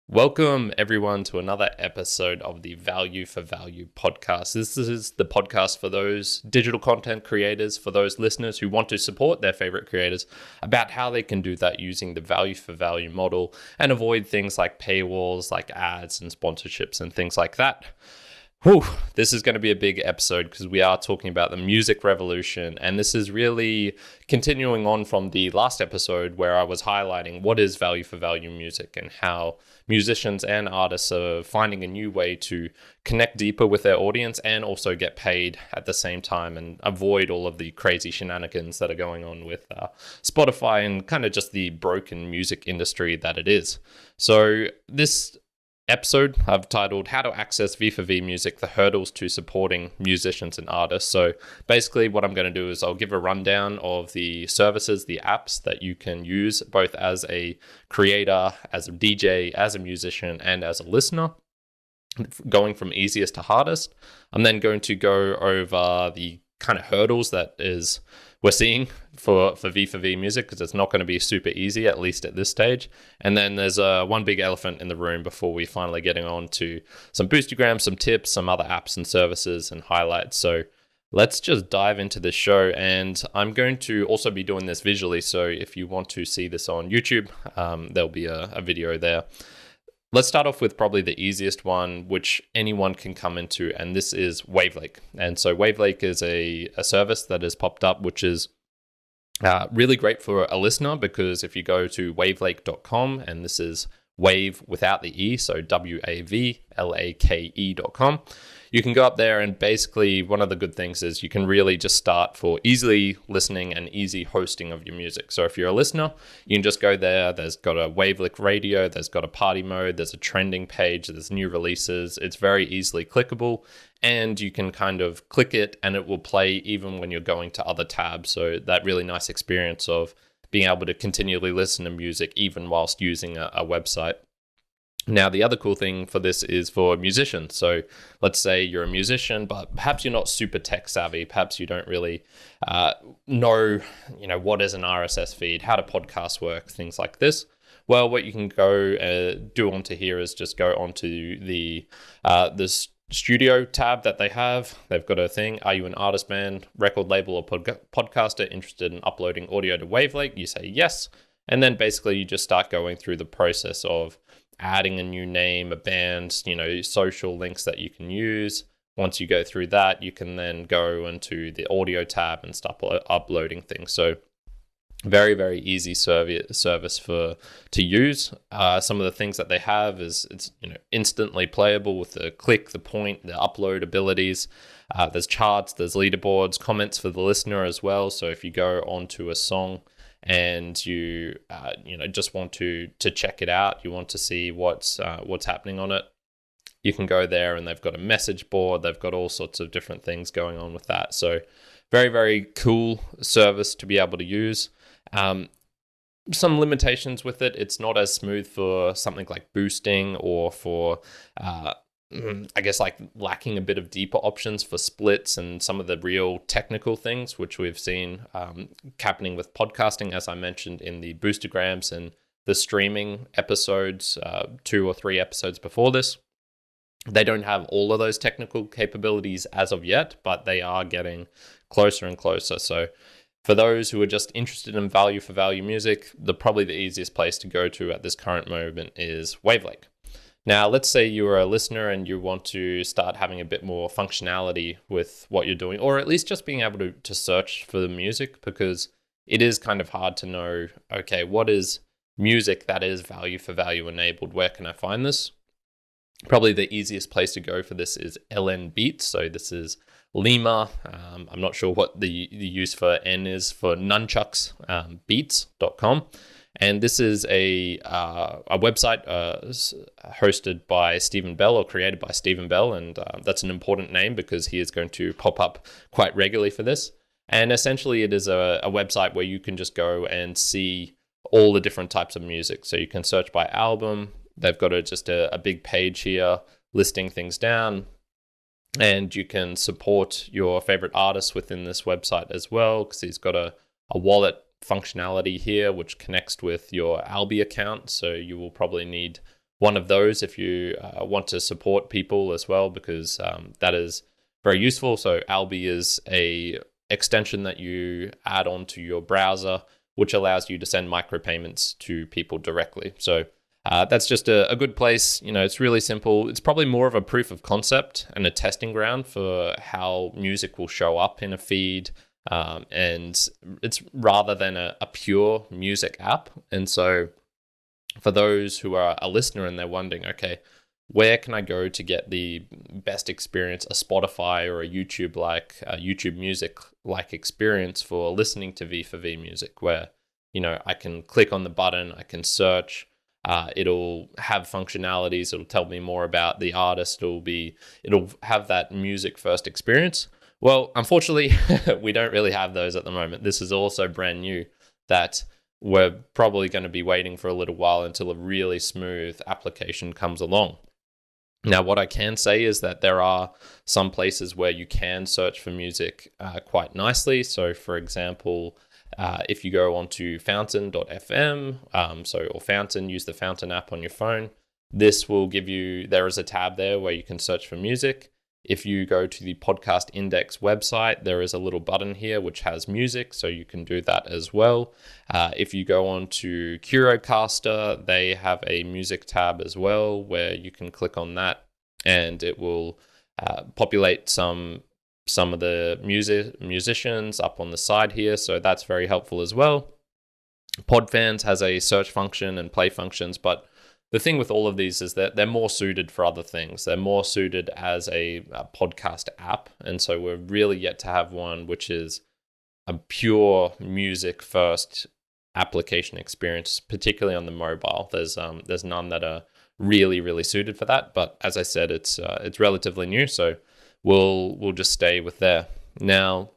Welcome, everyone, to another episode of the Value for Value podcast. This is the podcast for those digital content creators, for those listeners who want to support their favorite creators, about how they can do that using the value for value model and avoid things like paywalls, like ads and sponsorships and things like that. Whew, this is going to be a big episode because we are talking about the music revolution, and this is really continuing on from the last episode where I was highlighting what is value for value music and how musicians and artists are finding a new way to connect deeper with their audience and also get paid at the same time and avoid all of the crazy shenanigans that are going on with Spotify and kind of just the broken music industry that it is. So this episode I've titled How to Access V4V Music, the Hurdles to Supporting Musicians and Artists. So basically what I'm going to do is I'll give a rundown of the services, the apps that you can use both as a creator, as a DJ, as a musician, and as a listener, going from easiest to hardest. I'm then going to go over the kind of hurdles that we're seeing for V4V music, because it's not going to be super easy, at least at this stage. And then there's one big elephant in the room before we finally getting on to some Boostagram, some tips, some other apps and services and highlights. So let's just dive into the show. And I'm going to also be doing this visually. So if you want to see this on YouTube, there'll be a video there. Let's start off with probably the easiest one, which anyone can come into, and this is Wavlake. And so Wavlake is a service that has popped up, which is really great for a listener, because if you go to wavlake.com, and this is wave without the E, so wavlake.com, you can go up there, and basically one of the good things is you can really just start for easily listening and easy hosting of your music. So if you're a listener, you can just go there. There's got a Wavlake radio, there's got a party mode, there's a trending page, there's new releases. It's very easily clickable, and you can kind of click it and it will play even when you're going to other tabs. So that really nice experience of being able to continually listen to music even whilst using a website. Now, the other cool thing for this is for musicians. So let's say you're a musician, but perhaps you're not super tech savvy. Perhaps you don't really know, what is an RSS feed, how do podcasts work, things like this. Well, what you can go do onto here is just go onto the studio tab that they have. They've got a thing. Are you an artist, band, record label, or podcaster interested in uploading audio to Wavlake? You say yes. And then basically you just start going through the process of adding a new name, a band, social links that you can use. Once you go through that, you can then go into the audio tab and start uploading things. So very, very easy service to use. Some of the things that they have is it's instantly playable with the click, the point, the upload abilities. There's charts, there's leaderboards, comments for the listener as well. So if you go onto a song and you just want to check it out, you want to see what's happening on it, you can go there, and they've got a message board. They've got all sorts of different things going on with that. So very, very cool service to be able to use. Some limitations with it. It's not as smooth for something like boosting, or for I guess like lacking a bit of deeper options for splits and some of the real technical things, which we've seen happening with podcasting, as I mentioned in the Boostagrams and the streaming episodes, 2 or 3 episodes before this. They don't have all of those technical capabilities as of yet, but they are getting closer and closer. So for those who are just interested in value for value music, probably the easiest place to go to at this current moment is Wavlake. Now, let's say you are a listener and you want to start having a bit more functionality with what you're doing, or at least just being able to search for the music, because it is kind of hard to know, okay, what is music that is value for value enabled? Where can I find this? Probably the easiest place to go for this is LN Beats. So this is Lima. I'm not sure what the use for N is for nunchucks, beats.com. And this is a website hosted by Stephen Bell, or created by Stephen Bell. And that's an important name because he is going to pop up quite regularly for this. And essentially it is a website where you can just go and see all the different types of music. So you can search by album. They've got just a big page here listing things down. And you can support your favorite artists within this website as well, because he's got a wallet functionality here which connects with your Albi account. So you will probably need one of those if you want to support people as well, because that is very useful. So Alby is a extension that you add onto your browser, which allows you to send micropayments to people directly. So that's just a good place. It's really simple. It's probably more of a proof of concept and a testing ground for how music will show up in a feed. And it's rather than a pure music app. And so for those who are a listener and they're wondering, okay, where can I go to get the best experience, a Spotify or a YouTube Music like experience for listening to V4V music, where, I can click on the button, I can search, it'll have functionalities, it'll tell me more about the artist, it'll have that music first experience. Well, unfortunately, we don't really have those at the moment. This is also brand new, that we're probably going to be waiting for a little while until a really smooth application comes along. Now, what I can say is that there are some places where you can search for music quite nicely. So, for example, if you go onto fountain.fm, or Fountain, use the Fountain app on your phone, this will give you, there is a tab there where you can search for music. If you go to the Podcast Index website, there is a little button here which has music, so you can do that as well. If you go on to Curocaster, they have a music tab as well where you can click on that, and it will populate some of the musicians up on the side here, so that's very helpful as well. Podfans has a search function and play functions, but the thing with all of these is that they're more suited for other things. They're more suited as a podcast app. And so we're really yet to have one which is a pure music first application experience, particularly on the mobile. There's none that are really, really suited for that. But as I said, it's relatively new. So we'll just stay with there. Now,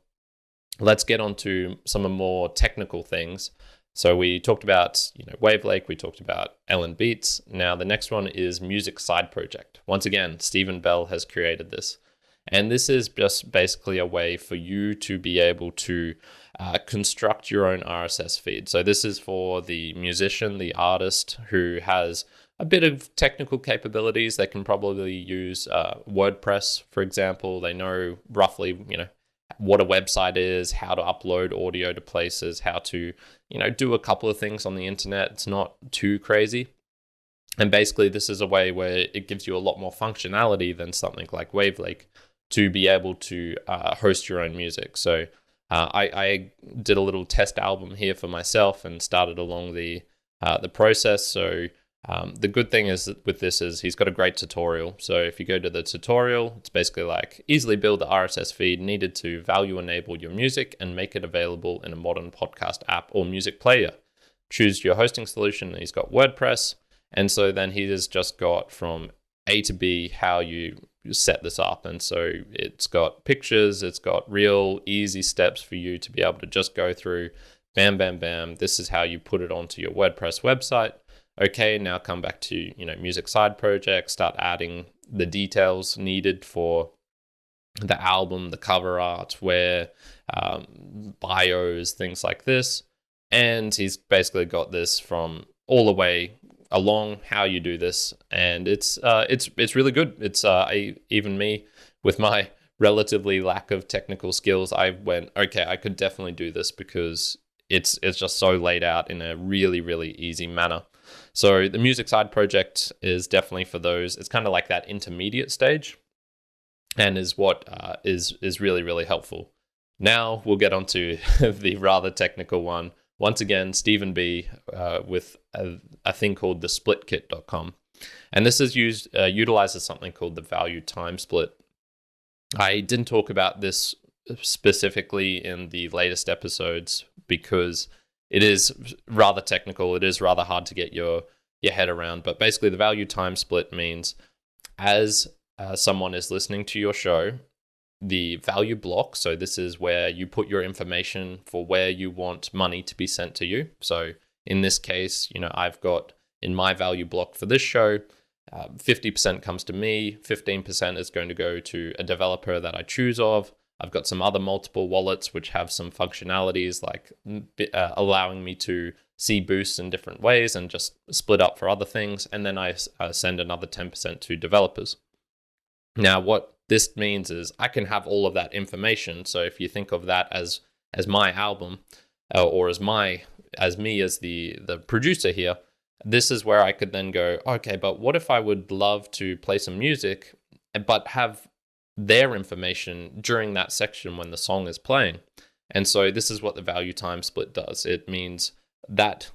let's get on to some of more technical things. So we talked about, Wavlake, we talked about Ellen Beats. Now the next one is Music Side Project. Once again, Stephen Bell has created this. And this is just basically a way for you to be able to construct your own RSS feed. So this is for the musician, the artist who has a bit of technical capabilities. They can probably use WordPress, for example. They know roughly, what a website is, how to upload audio to places, how to, do a couple of things on the internet. It's not too crazy. And basically, this is a way where it gives you a lot more functionality than something like Wavlake to be able to host your own music. So I did a little test album here for myself and started along the process. So the good thing is with this is he's got a great tutorial. So if you go to the tutorial, it's basically like easily build the RSS feed needed to value enable your music and make it available in a modern podcast app or music player. Choose your hosting solution. He's got WordPress. And so then he has just got from A to B how you set this up. And so it's got pictures, it's got real easy steps for you to be able to just go through, bam, bam, bam. This is how you put it onto your WordPress website. Okay, now come back to, Music Side Project, start adding the details needed for the album, the cover art, where bios, things like this. And he's basically got this from all the way along how you do this, and it's really good. It's even me with my relatively lack of technical skills, I went, okay, I could definitely do this because it's just so laid out in a really, really easy manner. So the Music Side Project is definitely for those. It's kind of like that intermediate stage, and is what is really, really helpful. Now we'll get on to the rather technical one. Once again, Stephen B. With a thing called the splitkit.com. And this is utilizes something called the value time split. I didn't talk about this specifically in the latest episodes because it is rather technical. It is rather hard to get your head around. But basically, the value time split means as someone is listening to your show, the value block, so this is where you put your information for where you want money to be sent to you. So in this case, I've got in my value block for this show, 50% comes to me, 15% is going to go to a developer that I choose of, I've got some other multiple wallets which have some functionalities like allowing me to see boosts in different ways and just split up for other things. And then I send another 10% to developers. Now, what this means is I can have all of that information. So if you think of that as my album, or as me as the producer here, this is where I could then go, okay, but what if I would love to play some music, but have their information during that section when the song is playing? And so this is what the value time split does. It means that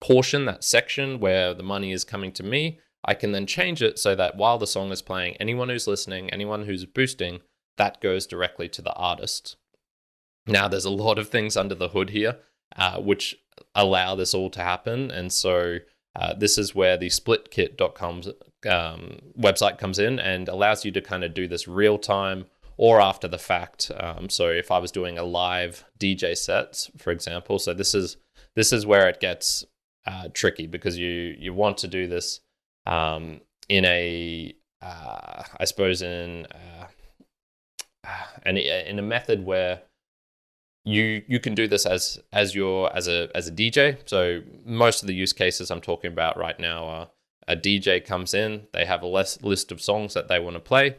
portion, that section where the money is coming to me, I can then change it so that while the song is playing, anyone who's listening, anyone who's boosting, that goes directly to the artist. Now, there's a lot of things under the hood here, which allow this all to happen. And so this is where the splitkit.com website comes in and allows you to kind of do this real time or after the fact. So if I was doing a live DJ set, for example, so this is where it gets tricky, because you want to do this in a method where you can do this as a DJ. So most of the use cases I'm talking about right now are a DJ comes in, they have a list of songs that they want to play,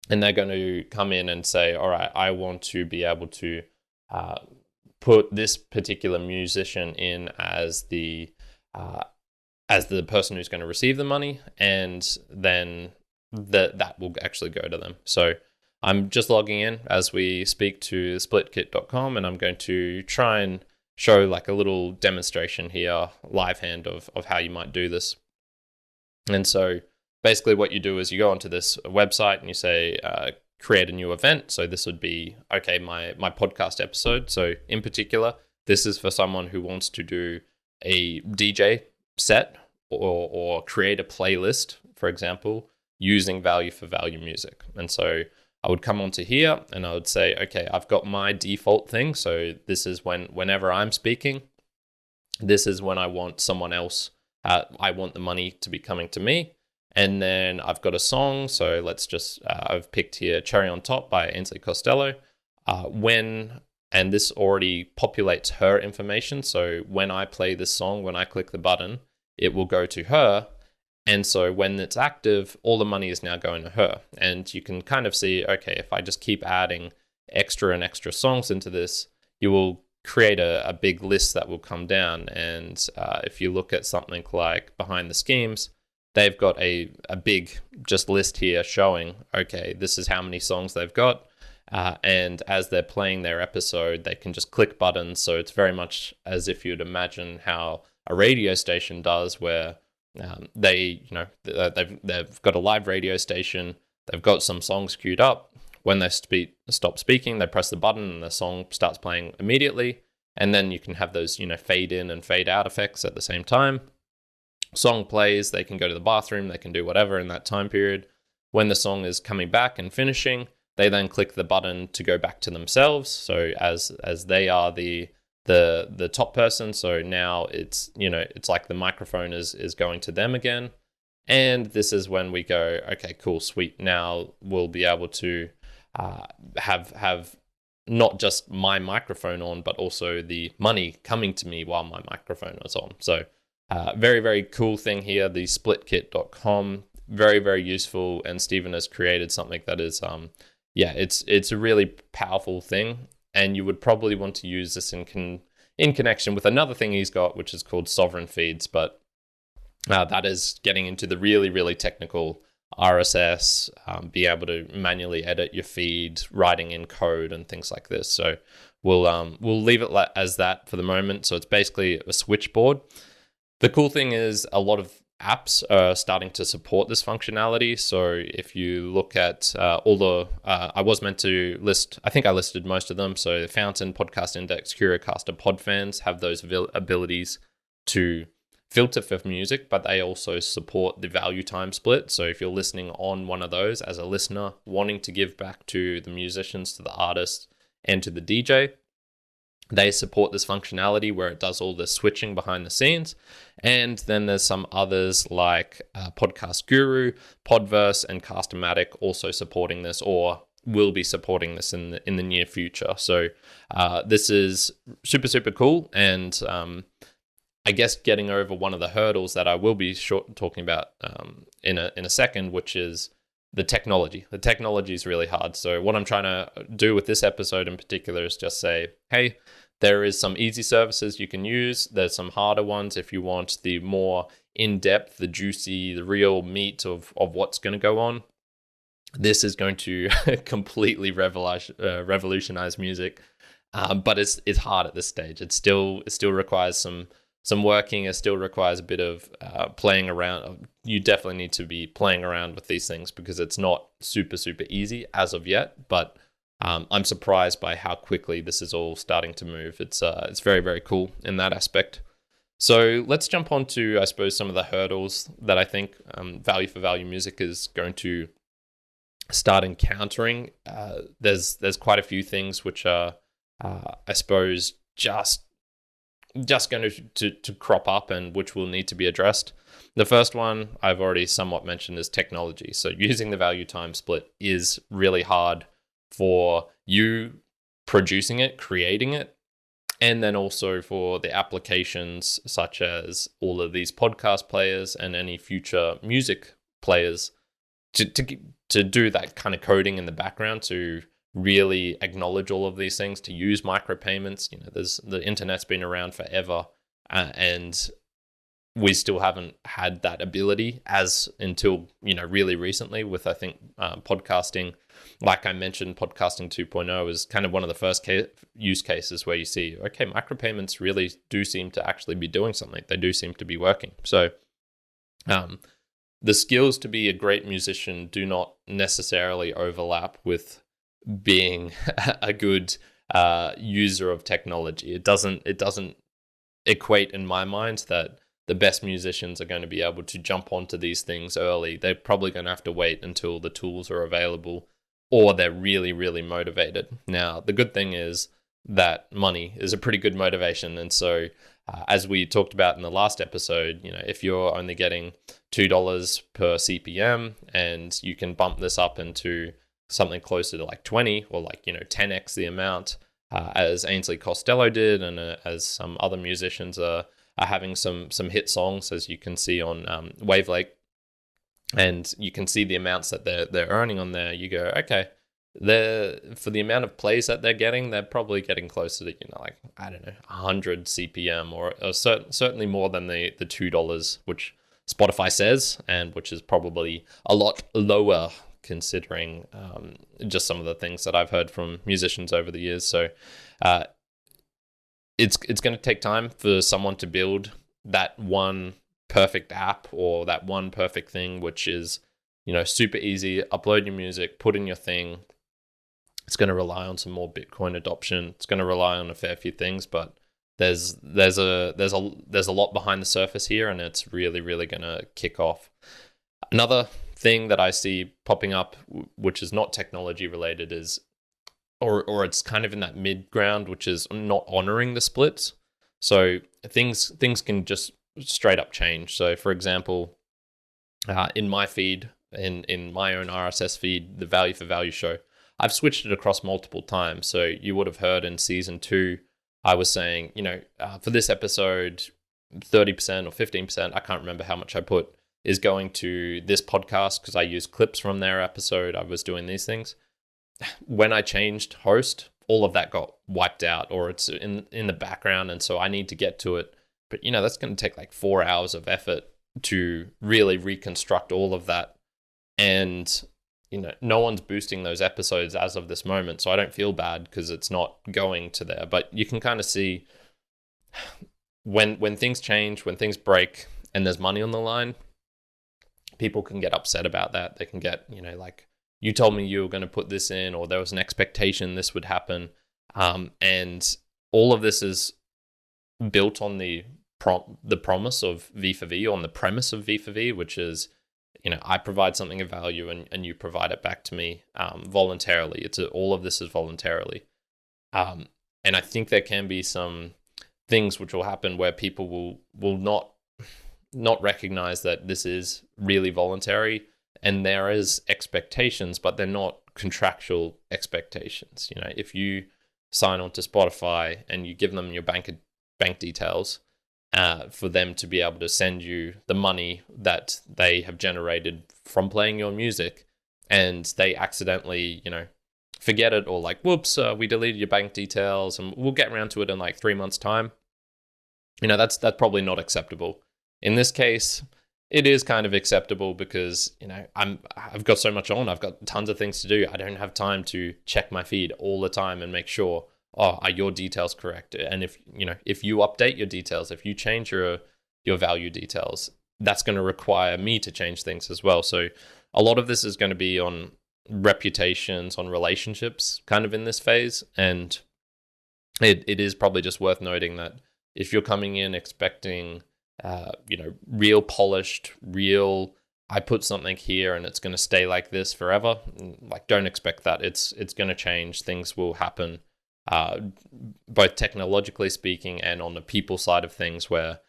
and they're going to come in and say, all right, I want to be able to put this particular musician in as the person who's going to receive the money, and then that will actually go to them. So I'm just logging in as we speak to splitkit.com, and I'm going to try and show like a little demonstration here, live hand of how you might do this. And so basically what you do is you go onto this website and you say, create a new event. So this would be, okay, my podcast episode. So in particular, this is for someone who wants to do a DJ set or create a playlist, for example, using value for value music. And so I would come onto here and I would say, okay, I've got my default thing. So this is whenever I'm speaking, this is when I want someone else, I want the money to be coming to me. And then I've got a song. So let's just, I've picked here Cherry on Top by Ainsley Costello. And this already populates her information. So when I play this song, when I click the button, it will go to her. And so when it's active, all the money is now going to her. And you can kind of see, okay, if I just keep adding extra and extra songs into this, you will create a big list that will come down. And if you look at something like Behind the Schemes, they've got a big just list here showing, okay, this is how many songs they've got. And as they're playing their episode, they can just click buttons. So it's very much as if you'd imagine how a radio station does, where they've got a live radio station, they've got some songs queued up. When they stop speaking, they press the button and the song starts playing immediately. And then you can have those, fade in and fade out effects at the same time. Song plays, they can go to the bathroom, they can do whatever in that time period. When the song is coming back and finishing, they then click the button to go back to themselves. So as they are the top person, so now it's like the microphone is going to them again. And this is when we go, okay, cool, sweet. Now we'll be able to have not just my microphone on, but also the money coming to me while my microphone is on. So very, very cool thing here, the splitkit.com, very, very useful. And Stephen has created something that is, it's a really powerful thing. And you would probably want to use this in connection with another thing he's got, which is called sovereign feeds. But that is getting into the really, really technical RSS, be able to manually edit your feed, writing in code and things like this. So we'll leave it as that for the moment. So it's basically a switchboard. The cool thing is a lot of apps are starting to support this functionality. So if you look at all the, I was meant to list, I think I listed most of them. So Fountain, Podcast Index, Curiocaster, Podfans have those abilities to filter for music, but they also support the value time split. So if you're listening on one of those as a listener, wanting to give back to the musicians, to the artists, and to the DJ, they support this functionality where it does all the switching behind the scenes. And then there's some others like Podcast Guru, Podverse, and Cast-O-Matic also supporting this, or will be supporting this in the near future. So this is super, super cool. And I guess getting over one of the hurdles that I will be talking about in a second, which is the technology. The technology is really hard. So what I'm trying to do with this episode in particular is just say, hey, there is some easy services you can use. There's some harder ones if you want the more in-depth, the juicy, the real meat of what's going to go on. This is going to completely revolutionize music, but it's hard at this stage. It still requires some working. It still requires a bit of playing around. You definitely need to be playing around with these things because it's not super, super easy as of yet. But I'm surprised by how quickly this is all starting to move. It's very, very cool in that aspect. So let's jump on to, I suppose, some of the hurdles that I think value for value music is going to start encountering. There's quite a few things which are, I suppose, just going to crop up and which will need to be addressed. The first one I've already somewhat mentioned is technology. So using the value time split is really hard for you producing it, creating it, and then also for the applications such as all of these podcast players and any future music players to do that kind of coding in the background to really acknowledge all of these things, to use micropayments. The internet's been around forever, and we still haven't had that ability until really recently with, I think, podcasting. Like I mentioned, podcasting 2.0 is kind of one of the first use cases where you see, okay, micropayments really do seem to actually be doing something. They do seem to be working. So the skills to be a great musician do not necessarily overlap with being a good user of technology. It doesn't equate in my mind that the best musicians are going to be able to jump onto these things early. They're probably going to have to wait until the tools are available or they're really, really motivated. Now, the good thing is that money is a pretty good motivation. And so as we talked about in the last episode, if you're only getting $2 per CPM and you can bump this up into something closer to like 20 or 10x the amount, as Ainsley Costello did, and as some other musicians are having some hit songs, as you can see on Wavlake, and you can see the amounts that they're earning on there. You go, okay, for the amount of plays that they're getting, they're probably getting closer to 100 CPM or certainly more than the $2 which Spotify says, and which is probably a lot lower considering just some of the things that I've heard from musicians over the years. So it's going to take time for someone to build that one perfect app or that one perfect thing, which is super easy. Upload your music, put in your thing. It's going to rely on some more Bitcoin adoption. It's going to rely on a fair few things, but there's a lot behind the surface here, and it's really, really going to kick off. Another thing that I see popping up, which is not technology related, is or it's kind of in that mid ground, which is not honoring the splits. So things can just straight up change. So for example, in my feed, in my own RSS feed, the Value for Value show, I've switched it across multiple times. So you would have heard in season 2, I was saying, for this episode, 30% or 15%, I can't remember how much I put, is going to this podcast because I use clips from their episode. I was doing these things. When I changed host, all of that got wiped out, or it's in the background, and so I need to get to it. But that's going to take like 4 hours of effort to really reconstruct all of that, and no one's boosting those episodes as of this moment, so I don't feel bad because it's not going to there. But you can kind of see when things change, when things break, and there's money on the line, people can get upset about that. They can get, like, you told me you were going to put this in, or there was an expectation this would happen. And all of this is built on the promise of V4V, on the premise of V4V, which is, I provide something of value and you provide it back to me voluntarily. All of this is voluntarily. And I think there can be some things which will happen where people will not recognize that this is really voluntary, and there is expectations, but they're not contractual expectations. You know, if you sign on to Spotify and you give them your bank details for them to be able to send you the money that they have generated from playing your music, and they accidentally, you know, forget it, or like, whoops, we deleted your bank details and we'll get around to it in like 3 months' time. You know, that's probably not acceptable. In this case, it is kind of acceptable because, you know, I've got so much on. I've got tons of things to do. I don't have time to check my feed all the time and make sure, are your details correct? And if you update your details, if you change your value details, that's going to require me to change things as well. So a lot of this is going to be on reputations, on relationships kind of in this phase. And it is probably just worth noting that if you're coming in expecting real polished, I put something here and it's going to stay like this forever, like, don't expect that. It's going to change. Things will happen, both technologically speaking and on the people side of things, where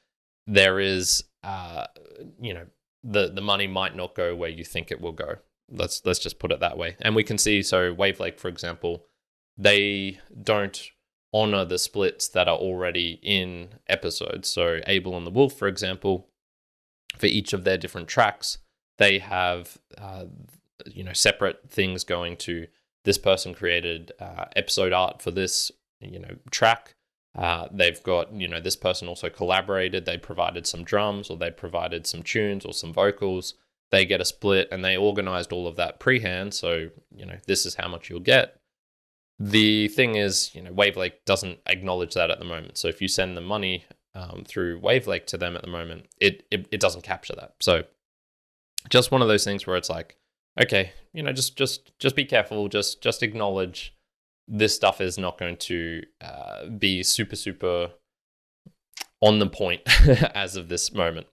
there is, the money might not go where you think it will go. Let's just put it that way. And we can see, so Wavlake, for example, they don't honor the splits that are already in episodes. So Abel and the Wolf, for example, for each of their different tracks, they have separate things going to this person created episode art for this track. They've got this person also collaborated. They provided some drums, or they provided some tunes or some vocals. They get a split, and they organized all of that pre-hand. So this is how much you'll get. The thing is, Wavlake doesn't acknowledge that at the moment. So if you send the money through Wavlake to them at the moment, it doesn't capture that. So just one of those things where it's like, okay, just be careful. Just acknowledge this stuff is not going to be super on the point as of this moment.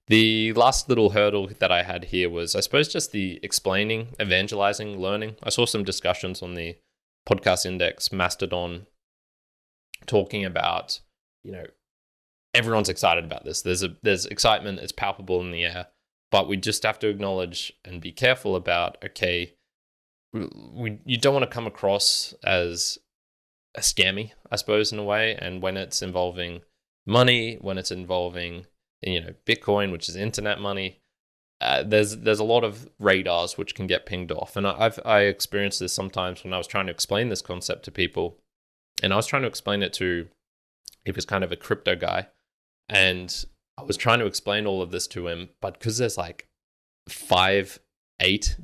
The last little hurdle that I had here was, I suppose, just the explaining, evangelizing, learning. I saw some discussions on the Podcast Index, Mastodon, talking about, everyone's excited about this. There's excitement, it's palpable in the air, but we just have to acknowledge and be careful about, okay, you don't want to come across as a scammy, I suppose, in a way. And when it's involving money, when it's involving, Bitcoin, which is internet money, there's a lot of radars which can get pinged off. And I experienced this sometimes when I was trying to explain this concept to people, and I was trying to explain it to, he was kind of a crypto guy, and I was trying to explain all of this to him, but because there's like 5-8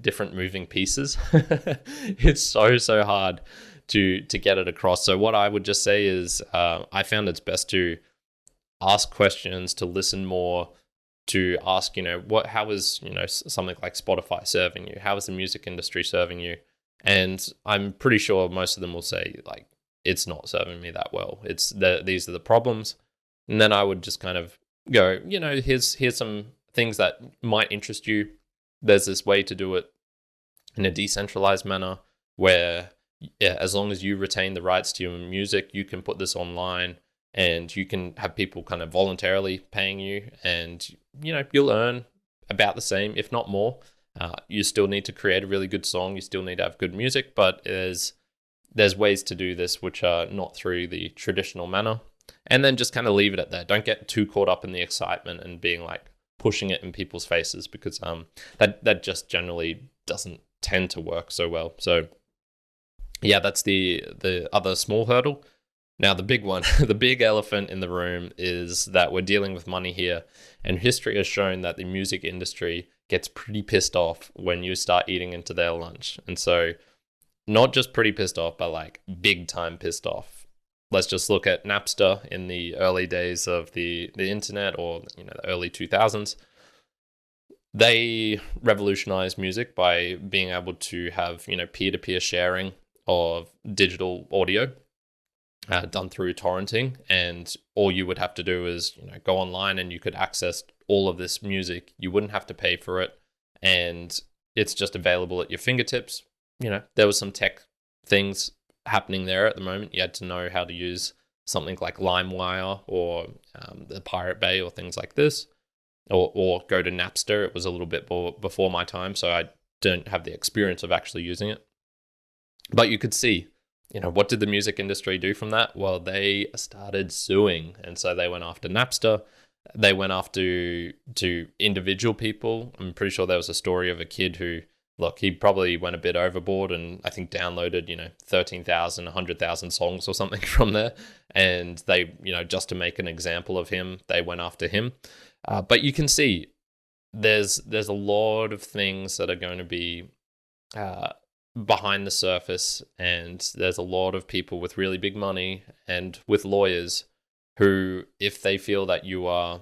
different moving pieces, it's so hard to get it across. So what I would just say is, I found it's best to ask questions, to listen more, to ask, how is, something like Spotify serving you? How is the music industry serving you? And I'm pretty sure most of them will say, like, it's not serving me that well. These are the problems. And then I would just kind of go, here's some things that might interest you. There's this way to do it in a decentralized manner where, as long as you retain the rights to your music, you can put this online, and you can have people kind of voluntarily paying you, and you'll earn about the same, if not more. You still need to create a really good song. You still need to have good music, but there's ways to do this which are not through the traditional manner. And then just kind of leave it at that. Don't get too caught up in the excitement and being like pushing it in people's faces, because that just generally doesn't tend to work so well. So yeah, that's the other small hurdle. Now, the big one, the big elephant in the room, is that we're dealing with money here. And history has shown that the music industry gets pretty pissed off when you start eating into their lunch. And so not just pretty pissed off, but like big time pissed off. Let's just look at Napster in the early days of the internet, or the early 2000s. They revolutionized music by being able to have peer-to-peer sharing of digital audio. Done through torrenting, and all you would have to do is go online and you could access all of this music. You wouldn't have to pay for it, and it's just available at your fingertips. There was some tech things happening there at the moment. You had to know how to use something like LimeWire or the Pirate Bay or things like this, or go to Napster. It was a little bit before my time, so I don't have the experience of actually using it. But you could see, what did the music industry do from that? Well, they started suing. And so they went after Napster. They went after to individual people. I'm pretty sure there was a story of a kid who, look, he probably went a bit overboard and I think downloaded, 13,000, 100,000 songs or something from there. And they, just to make an example of him, they went after him. But you can see there's a lot of things that are going to be behind the surface, and there's a lot of people with really big money and with lawyers who, if they feel that you are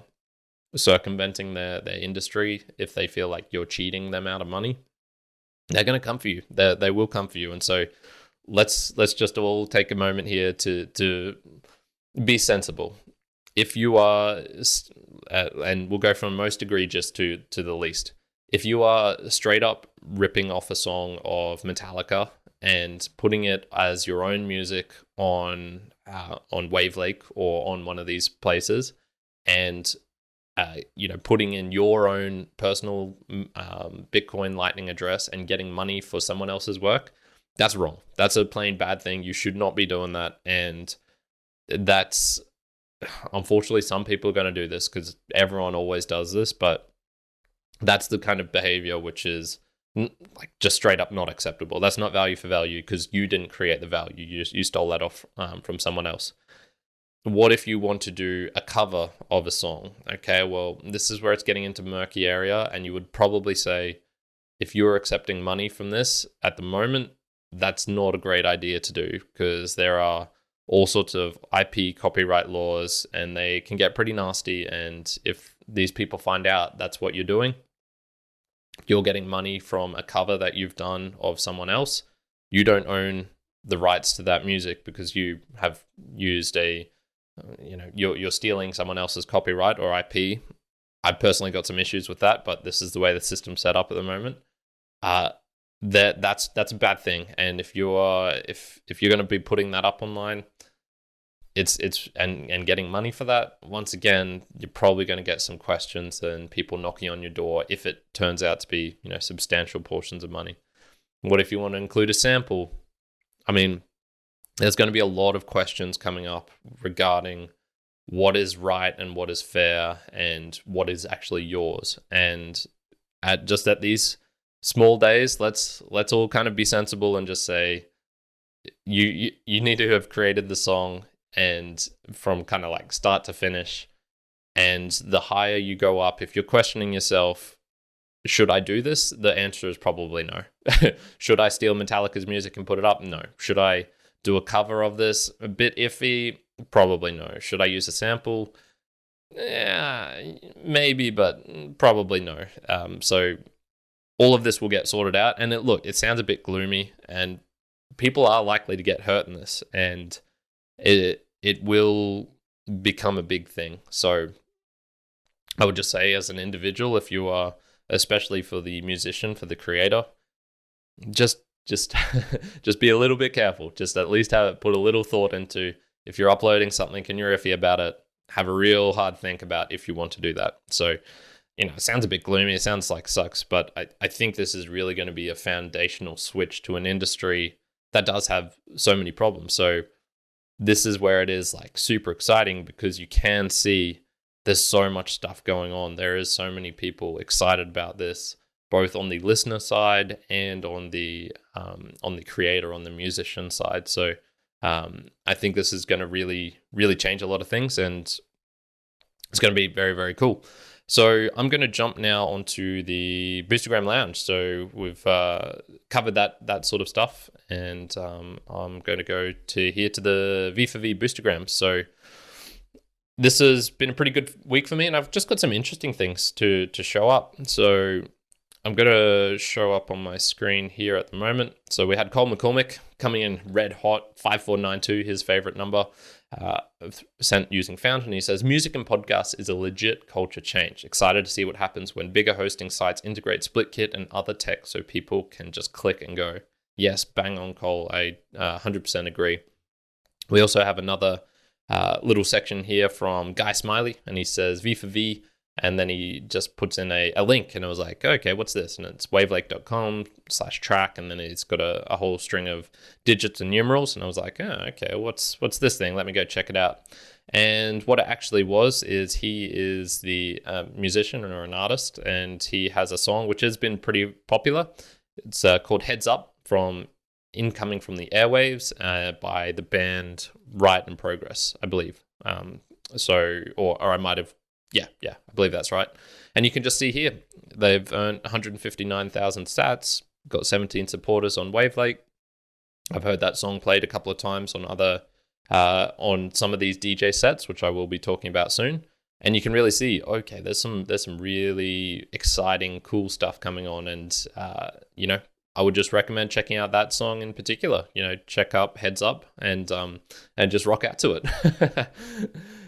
circumventing their industry, if they feel like you're cheating them out of money, they're going to come for you. They will come for you. And so let's just all take a moment here to be sensible. If you are, and we'll go from most egregious to the least. If you are straight up ripping off a song of Metallica and putting it as your own music on Wavlake or on one of these places, and putting in your own personal Bitcoin Lightning address and getting money for someone else's work, that's wrong. That's a plain bad thing. You should not be doing that. And that's, unfortunately, some people are going to do this because everyone always does this, but that's the kind of behavior which is like just straight up not acceptable. That's not value for value because you didn't create the value. You stole that off from someone else. What if you want to do a cover of a song? Okay, well, this is where it's getting into murky area, and you would probably say, if you're accepting money from this at the moment, that's not a great idea to do because there are all sorts of IP copyright laws and they can get pretty nasty. And if these people find out that's what you're doing, you're getting money from a cover that you've done of someone else. You don't own the rights to that music because you have used you're stealing someone else's copyright or IP. I've personally got some issues with that, but this is the way the system's set up at the moment. That's a bad thing. And if you're going to be putting that up online, it's and getting money for that, once again, you're probably going to get some questions and people knocking on your door if it turns out to be, substantial portions of money. What if you want to include a sample? I mean, there's going to be a lot of questions coming up regarding what is right and what is fair and what is actually yours. And at these small days, let's all kind of be sensible and just say, you need to have created the song and from kind of like start to finish. And the higher you go up, if you're questioning yourself, should I do this? The answer is probably no. Should I steal Metallica's music and put it up? No. Should I do a cover of this? A bit iffy? Probably no. Should I use a sample? Yeah, maybe, but probably no. So all of this will get sorted out. And it sounds a bit gloomy, and people are likely to get hurt in this, and it will become a big thing. So I would just say, as an individual, if you are, especially for the musician, for the creator, just just be a little bit careful. Just at least put a little thought into, if you're uploading something and you're iffy about it, have a real hard think about if you want to do that. So, it sounds a bit gloomy. It sounds like sucks, but I think this is really going to be a foundational switch to an industry that does have so many problems. So this is where it is like super exciting because you can see there's so much stuff going on. There is so many people excited about this, both on the listener side and on the creator, on the musician side. So I think this is going to really, really change a lot of things, and it's going to be very, very cool. So I'm going to jump now onto the Boostagram Lounge. So we've covered that sort of stuff, and I'm going to go to the V4V Boostagram. So this has been a pretty good week for me, and I've just got some interesting things to show up. So I'm going to show up on my screen here at the moment. So we had Cole McCormick coming in red hot, 5492, his favorite number, sent using Fountain. He says, music and podcasts is a legit culture change. Excited to see what happens when bigger hosting sites integrate SplitKit and other tech so people can just click and go. Yes, bang on, Cole. I 100% agree. We also have another little section here from Guy Smiley, and he says, V4V And then he just puts in a link, and it was like, okay, what's this? And it's wavlake.com/track. And then he's got a whole string of digits and numerals. And I was like, oh, okay, what's this thing? Let me go check it out. And what it actually was is he is the musician or an artist, and he has a song which has been pretty popular. It's called Heads Up, from Incoming from the Airwaves, by the band Right in Progress, I believe. Or I might have, yeah, I believe that's right. And you can just see here, they've earned 159,000 sats, got 17 supporters on Wavlake. I've heard that song played a couple of times on on some of these DJ sets, which I will be talking about soon. And you can really see, okay, there's some really exciting, cool stuff coming on. And, I would just recommend checking out that song in particular. Check up Heads Up and just rock out to it.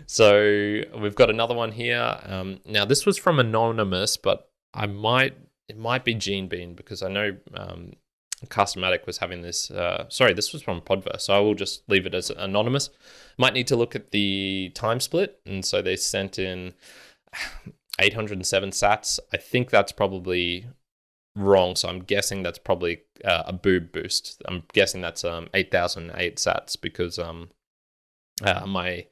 So we've got another one here. Now this was from Anonymous, but it might be Gene Bean, because I know Castomatic was having this. This was from Podverse, so I will just leave it as Anonymous. Might need to look at the time split, and so they sent in 807 sats. I think that's probably wrong, so I'm guessing that's probably a boob boost. I'm guessing that's 8,008 sats, because my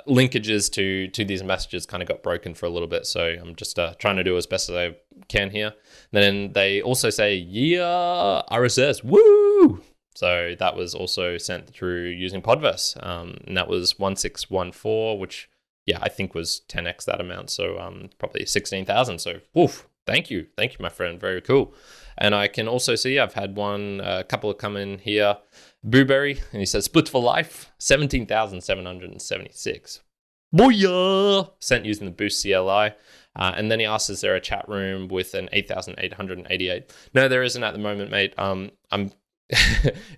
linkages to these messages kind of got broken for a little bit, so I'm just trying to do as best as I can here. And then they also say, yeah, RSS, woo! So that was also sent through using Podverse, and that was 1614, which, yeah, I think was 10x that amount, so probably 16,000. So, woof! Thank you, my friend. Very cool. And I can also see I've had a couple of come in here. Booberry, and he says, split for life, 17,776. Booyah! Sent using the Boost CLI. And then he asks, is there a chat room with an 8,888? No, there isn't at the moment, mate.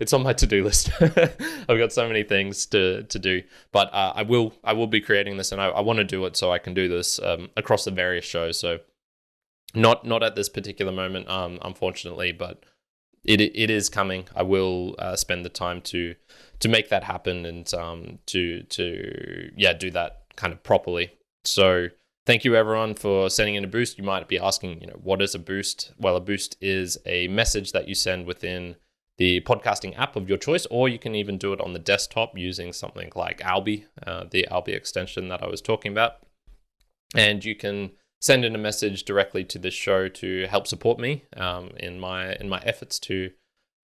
It's on my to-do list. I've got so many things to do, but I will be creating this, and I want to do it so I can do this across the various shows. So not at this particular moment, unfortunately, but it is coming. I will spend the time to make that happen, and to do that kind of properly. So thank you everyone for sending in a boost. You might be asking, what is a boost? Well, a boost is a message that you send within the podcasting app of your choice, or you can even do it on the desktop using something like Albi, the Albi extension that I was talking about. And you can send in a message directly to this show to help support me in my efforts to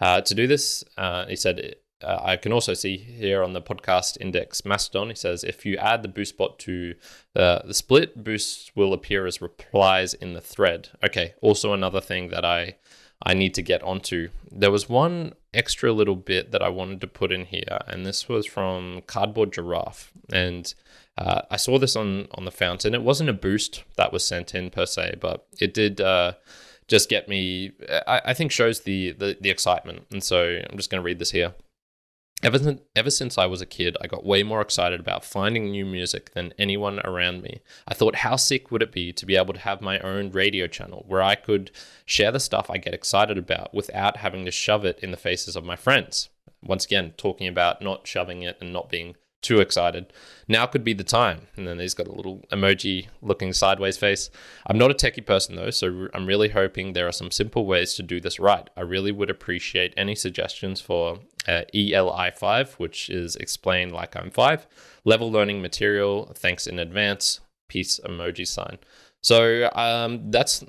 do this. He said, I can also see here on the podcast index Mastodon, he says, if you add the boost bot to the split, boosts will appear as replies in the thread. Okay, also another thing that I need to get onto. There was one extra little bit that I wanted to put in here, and this was from Cardboard Giraffe. And I saw this on the fountain. It wasn't a boost that was sent in per se, but it did just get me, I think shows the excitement. And so I'm just going to read this here. Ever since I was a kid, I got way more excited about finding new music than anyone around me. I thought, how sick would it be to be able to have my own radio channel where I could share the stuff I get excited about without having to shove it in the faces of my friends? Once again, talking about not shoving it and not being too excited. Now could be the time. And then he's got a little emoji looking sideways face. I'm not a techie person though, so I'm really hoping there are some simple ways to do this right. I really would appreciate any suggestions for ELI5, which is explain like I'm 5. Level learning material. Thanks in advance. Peace emoji sign. So that's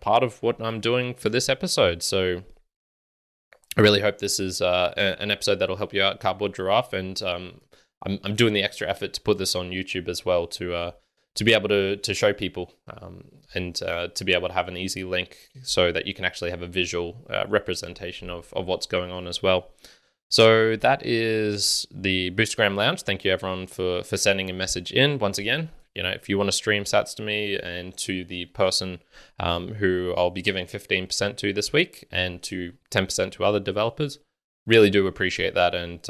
part of what I'm doing for this episode. So I really hope this is an episode that'll help you out, Cardboard Giraffe, and I'm doing the extra effort to put this on YouTube as well to be able to show people and to be able to have an easy link so that you can actually have a visual representation of what's going on as well. So that is the Boostagram Lounge. Thank you everyone for sending a message in. Once again, if you want to stream sats to me and to the person who I'll be giving 15% to this week and to 10% to other developers, really do appreciate that. And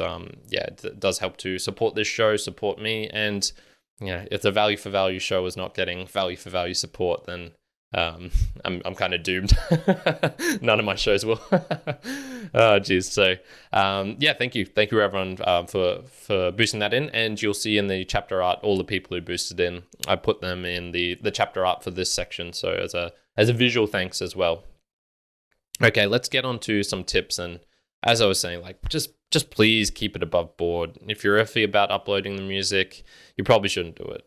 it does help to support this show, support me. And if the value for value show is not getting value for value support, then I'm kind of doomed. None of my shows will. Oh, geez. So, yeah, thank you everyone for boosting that in, and you'll see in the chapter art all the people who boosted in. I put them in the chapter art for this section, so as a visual thanks as well. Okay, let's get on to some tips, and as I was saying, like just please keep it above board. If you're iffy about uploading the music, you probably shouldn't do it.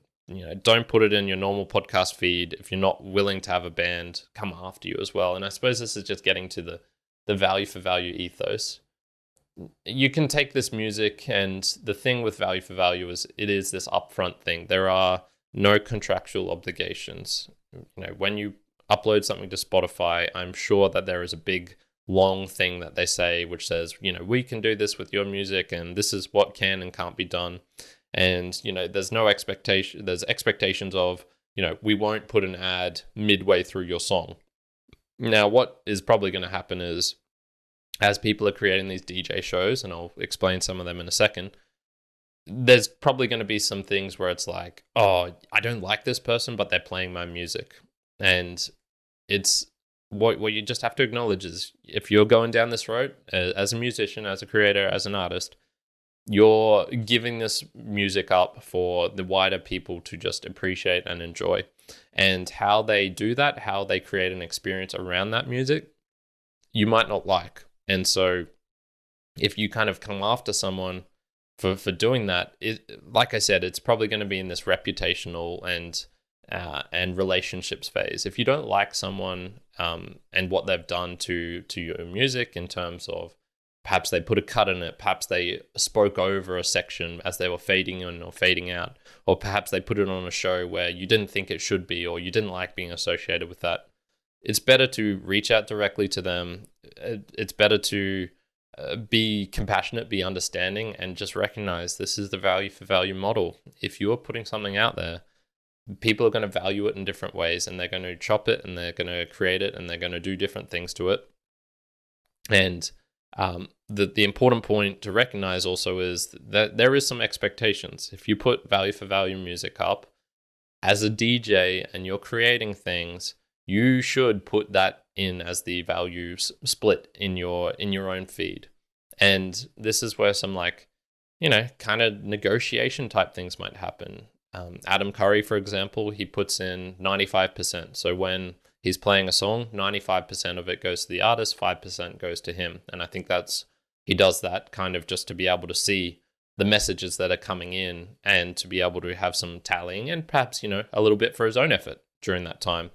Don't put it in your normal podcast feed. If you're not willing to have a band come after you as well. And I suppose this is just getting to the value for value ethos. You can take this music, and the thing with value for value is it is this upfront thing. There are no contractual obligations. When you upload something to Spotify, I'm sure that there is a big long thing that they say which says, we can do this with your music, and this is what can and can't be done. And, there's no expectation. There's expectations of, we won't put an ad midway through your song. Now, what is probably going to happen is, as people are creating these DJ shows, and I'll explain some of them in a second, there's probably going to be some things where it's like, oh, I don't like this person, but they're playing my music. And it's what you just have to acknowledge is, if you're going down this road as a musician, as a creator, as an artist, you're giving this music up for the wider people to just appreciate and enjoy. And how they do that, how they create an experience around that music, you might not like. And so if you kind of come after someone for doing that, like I said, it's probably going to be in this reputational and relationships phase. If you don't like someone and what they've done to your music, in terms of perhaps they put a cut in it, perhaps they spoke over a section as they were fading in or fading out, or perhaps they put it on a show where you didn't think it should be, or you didn't like being associated with that, it's better to reach out directly to them. It's better to be compassionate, be understanding, and just recognize this is the value for value model. If you are putting something out there, people are going to value it in different ways, and they're going to chop it, and they're going to create it, and they're going to do different things to it. And the important point to recognize also is that there is some expectations. If you put value for value music up as a DJ and you're creating things, you should put that in as the value split in your own feed. And this is where some kind of negotiation type things might happen. Adam Curry, for example, he puts in 95%. So when he's playing a song, 95% of it goes to the artist, 5% goes to him. And I think he does that kind of just to be able to see the messages that are coming in, and to be able to have some tallying, and perhaps, a little bit for his own effort during that time.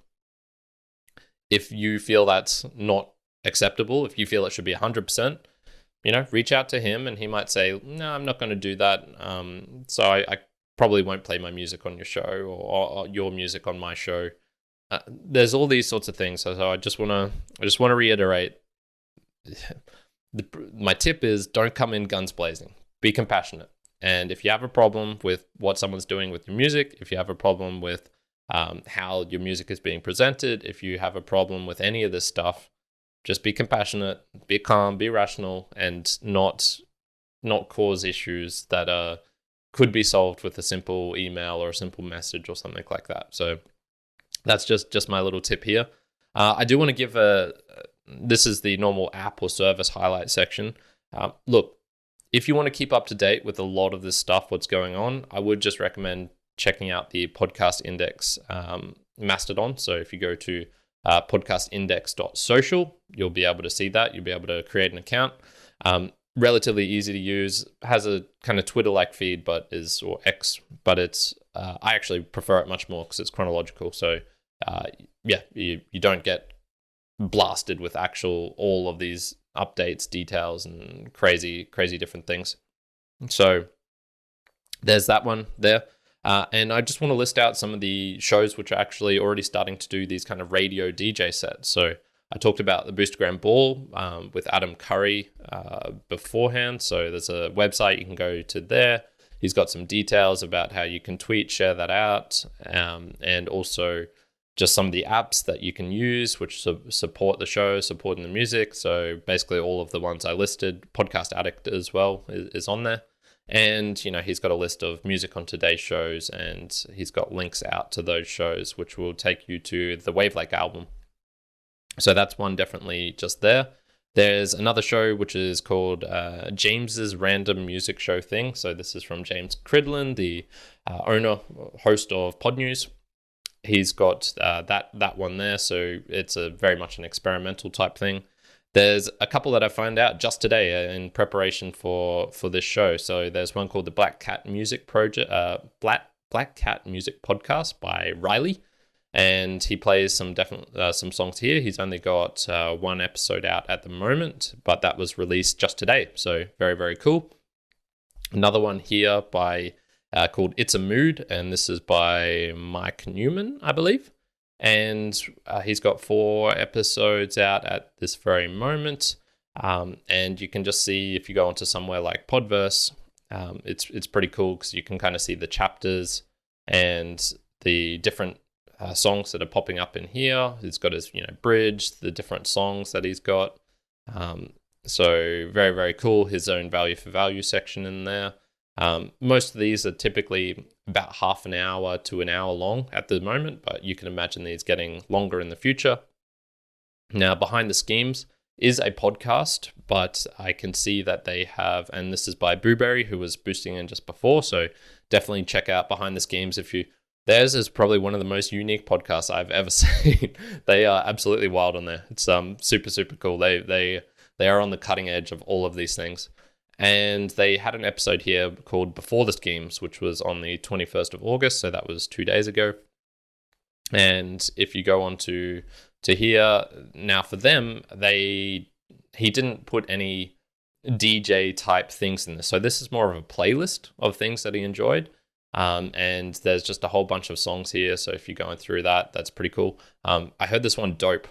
If you feel that's not acceptable, if you feel it should be 100%, reach out to him, and he might say, no, I'm not going to do that. So I probably won't play my music on your show, or your music on my show. There's all these sorts of things. So I just want to reiterate, my tip is, don't come in guns blazing. Be compassionate. And if you have a problem with what someone's doing with your music, if you have a problem with how your music is being presented, if you have a problem with any of this stuff, just be compassionate, be calm, be rational, and not cause issues that could be solved with a simple email or a simple message or something like that. So that's just my little tip here. I do want to give this is the normal app or service highlight section. Look, if you want to keep up to date with a lot of this stuff, what's going on, I would just recommend checking out the Podcast Index Mastodon. So if you go to podcastindex.social, you'll be able to see that. You'll be able to create an account. Relatively easy to use, has a kind of Twitter-like feed, or X, but it's I actually prefer it much more because it's chronological. So you don't get blasted with all of these updates, details, and crazy different things. So there's that one there. And I just want to list out some of the shows which are actually already starting to do these kind of radio DJ sets. So I talked about the Boostagram Ball with Adam Curry beforehand. So there's a website you can go to there. He's got some details about how you can tweet, share that out, and also just some of the apps that you can use which support the show, supporting the music. So basically all of the ones I listed. Podcast Addict as well is on there. And, he's got a list of music on today's shows, and he's got links out to those shows, which will take you to the Wavlake album. So that's one definitely just there. There's another show which is called James's Random Music Show Thing. So this is from James Cridlin, the host of Pod News. He's got that one there. So it's very much an experimental type thing. There's a couple that I found out just today in preparation for this show. So there's one called the Black Cat Music Project, Black Cat Music Podcast by Riley. And he plays some songs here. He's only got one episode out at the moment, but that was released just today. So very, very cool. Another one here called It's a Mood, and this is by Mike Newman, I believe. And he's got 4 episodes out at this very moment. And you can just see if you go onto somewhere like Podverse, it's pretty cool because you can kind of see the chapters and the different songs that are popping up in here. He's got his bridge, the different songs that he's got. So very, very cool. His own value for value section in there. Most of these are typically about half an hour to an hour long at the moment, but you can imagine these getting longer in the future. Now, Behind the Schemes is a podcast, but I can see that they have, and this is by Booberry, who was boosting in just before, so definitely check out Behind the Schemes if you... Theirs is probably one of the most unique podcasts I've ever seen. They are absolutely wild on there. It's super, super cool. They are on the cutting edge of all of these things. And they had an episode here called Before the Schemes, which was on the 21st of August. So that was 2 days ago. And if you go on to here, now for them, he didn't put any DJ type things in this. So this is more of a playlist of things that he enjoyed. And there's just a whole bunch of songs here. So if you're going through that, that's pretty cool. I heard this one dope.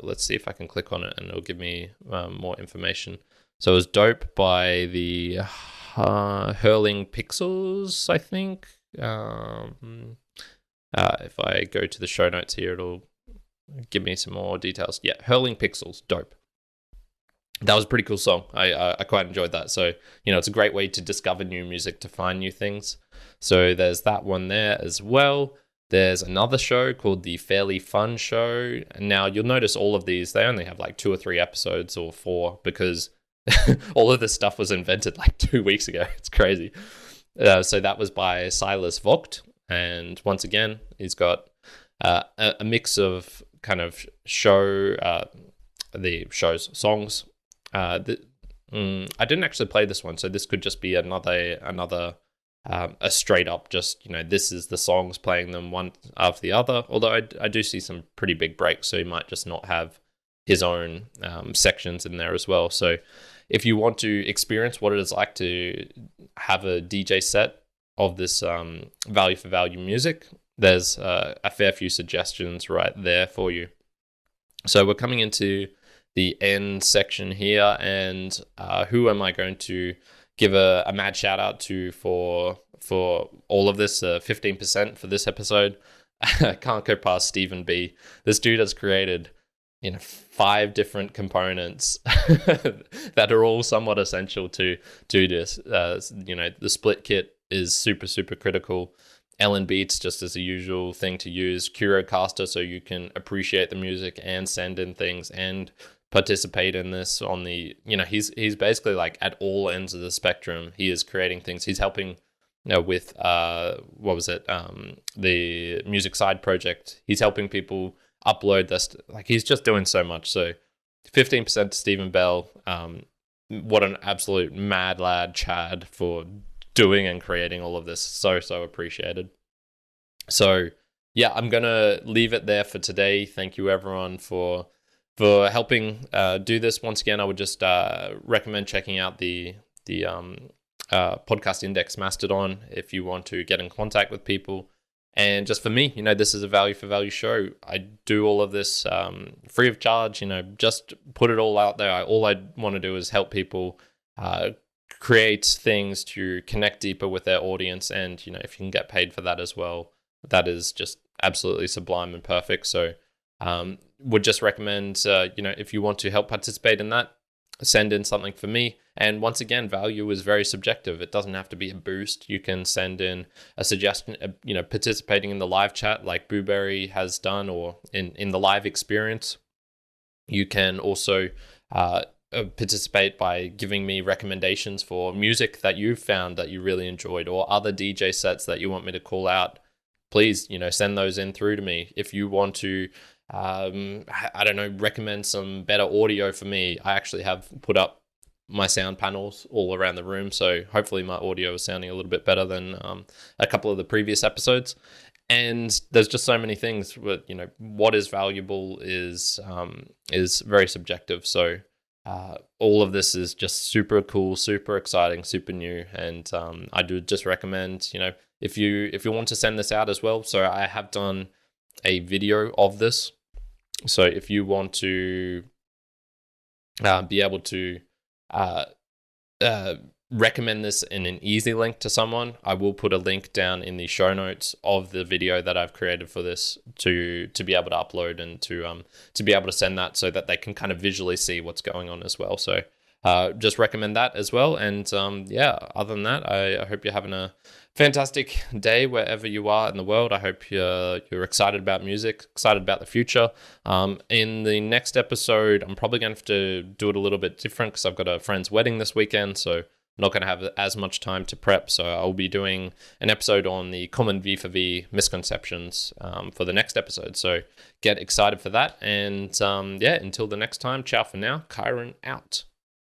Let's see if I can click on it and it'll give me more information. So it was Dope by the Hurling Pixels, I think. If I go to the show notes here, it'll give me some more details. Yeah, Hurling Pixels, Dope. That was a pretty cool song. I quite enjoyed that. So, it's a great way to discover new music, to find new things. So there's that one there as well. There's another show called The Fairly Fun Show. Now, you'll notice all of these, they only have like 2 or 3 episodes or 4 because all of this stuff was invented like 2 weeks ago. It's crazy. So that was by Silas Vogt. And once again, he's got a mix of kind of the show's songs. I didn't actually play this one, so this could just be another a straight up just, this is the songs playing them one after the other. Although I do see some pretty big breaks, so he might just not have his own sections in there as well. So if you want to experience what it is like to have a DJ set of this value for value music, there's a fair few suggestions right there for you. So we're coming into the end section here, and who am I going to give a mad shout out to for all of this? 15% for this episode. I can't go past Stephen B. This dude has created 5 different components that are all somewhat essential to this. The split kit is super, super critical. Ellen Beats just as a usual thing to use. Curocaster, so you can appreciate the music and send in things and participate in this on the, he's basically like at all ends of the spectrum. He is creating things. He's helping with the music side project. He's helping people upload this. Like, he's just doing so much. So 15% to Stephen Bell. What an absolute mad lad, Chad, for doing and creating all of this. So appreciated. So yeah, I'm gonna leave it there for today. Thank you everyone for helping do this. Once again, I would just recommend checking out the Podcast Index Mastodon if you want to get in contact with people. And just for me, this is a value for value show. I do all of this free of charge, just put it all out there. All I want to do is help people create things to connect deeper with their audience. And, if you can get paid for that as well, that is just absolutely sublime and perfect. So would just recommend, if you want to help participate in that, send in something for me. And once again, value is very subjective. It doesn't have to be a boost. You can send in a suggestion, participating in the live chat like Booberry has done, or in the live experience. You can also participate by giving me recommendations for music that you've found that you really enjoyed, or other DJ sets that you want me to call out. Please, send those in through to me. If you want to, recommend some better audio for me, I actually have put up my sound panels all around the room, so hopefully my audio is sounding a little bit better than a couple of the previous episodes. And there's just so many things. But what is valuable is very subjective. So all of this is just super cool, super exciting, super new, and I do just recommend if you want to send this out as well. So I have done a video of this. So if you want to be able to recommend this in an easy link to someone, I will put a link down in the show notes of the video that I've created for this to be able to upload and to be able to send that so that they can kind of visually see what's going on as well. So just recommend that as well. And other than that, I hope you're having a fantastic day wherever you are in the world. I hope you're excited about music, excited about the future. In the next episode, I'm probably going to have to do it a little bit different because I've got a friend's wedding this weekend, so I'm not going to have as much time to prep. So I'll be doing an episode on the common V4V misconceptions for the next episode. So get excited for that. And until the next time, ciao for now. Kyron out.